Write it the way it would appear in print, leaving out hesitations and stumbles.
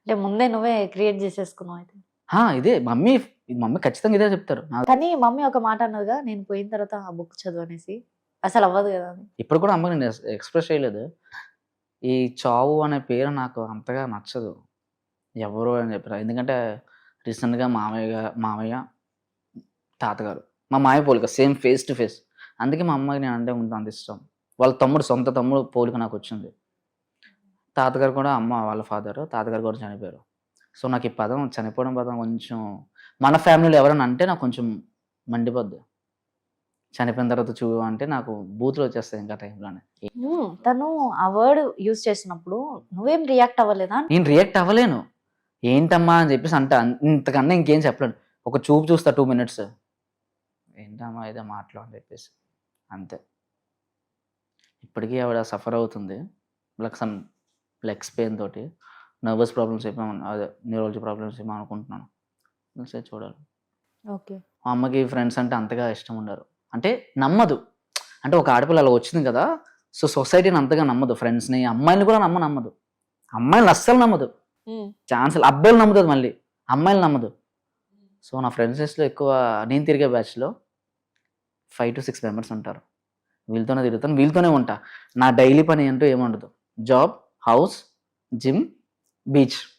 అంటే ముందే నువ్వే క్రియేట్ చేసేసుకున్నావు అయితే. ఇదే మమ్మీ ఖచ్చితంగా ఇదే చెప్తారు. కానీ మమ్మీ ఒక మాట అన్నదిగా, నేను పోయిన తర్వాత ఆ బుక్ చదువు అనేసి. అసలు అవ్వదు కదా అది. ఇప్పుడు కూడా అమ్మకి నేను ఎక్స్‌ప్రెస్ చేయలేదు. ఈ చావు అనే పేరు నాకు అంతగా నచ్చదు. ఎవరు అని చెప్పారు. ఎందుకంటే రీసెంట్‌గా మామయ్య, తాతగారు. మా మామయ్య పోలిక సేమ్ ఫేస్ టు ఫేస్. అందుకే మా అమ్మకి నేనంటే అంత ఇష్టం. వాళ్ళ తమ్ముడు, సొంత తమ్ముడు పోలిక నాకొచ్చింది. తాతగారు కూడా వాళ్ళ ఫాదరు. తాతగారు కూడా చనిపోయారు. సో, నాకు ఈ పదం చనిపోవడం పదం కొంచెం మన ఫ్యామిలీలో ఎవరైనా అంటే నాకు కొంచెం మండిపోద్ది. చనిపోయిన తర్వాత అంటే నాకు బూతులు వచ్చేస్తాయి ఇంకా టైంలోనే. తను ఆ వర్డ్ యూజ్ చేసినప్పుడు నువ్వేం రియాక్ట్ అవ్వలేదా? నేను రియాక్ట్ అవ్వలేను. ఏంటమ్మా అని చెప్పేసి అంటా. ఇంతకన్నా ఇంకేం చెప్పలేను. ఒక చూపు చూస్తా 2 మినిట్స్. ఏంటమ్మా ఇదే మాటలు అని చెప్పేసి అంతే. ఇప్పటికీ ఆవిడ సఫర్ అవుతుంది. సమ్ లెగ్స్ పెయిన్ తోటి. నర్వస్ ప్రాబ్లమ్స్ ఏమో అదే న్యూరాలజీ ప్రాబ్లమ్స్ ఏమో అనుకుంటున్నాను. సరే చూడాలి. ఓకే. మా అమ్మకి ఫ్రెండ్స్ అంటే అంతగా ఇష్టం ఉండరు. అంటే నమ్మదు. అంటే ఒక ఆడపిల్ల అలా వచ్చింది కదా! సో, సొసైటీని అంతగా నమ్మదు. ఫ్రెండ్స్‌ని, అమ్మాయిల్ని కూడా నమ్మదు. అమ్మాయిల్ని అస్సలు నమ్మదు. ఛాన్సులు అబ్బాయిలు నమ్ముతది మళ్ళీ. అమ్మాయిలు నమ్మదు. సో, నా ఫ్రెండ్స్ లిస్ట్‌లో ఎక్కువ నేను తిరిగే బ్యాచ్‌లో 5-6 మెంబర్స్ ఉంటారు. వీళ్ళతోనే తిరుగుతాను. వీళ్ళతోనే ఉంటా. నా డైలీ పని అంటూ ఏముండదు. Job, house, gym, beach.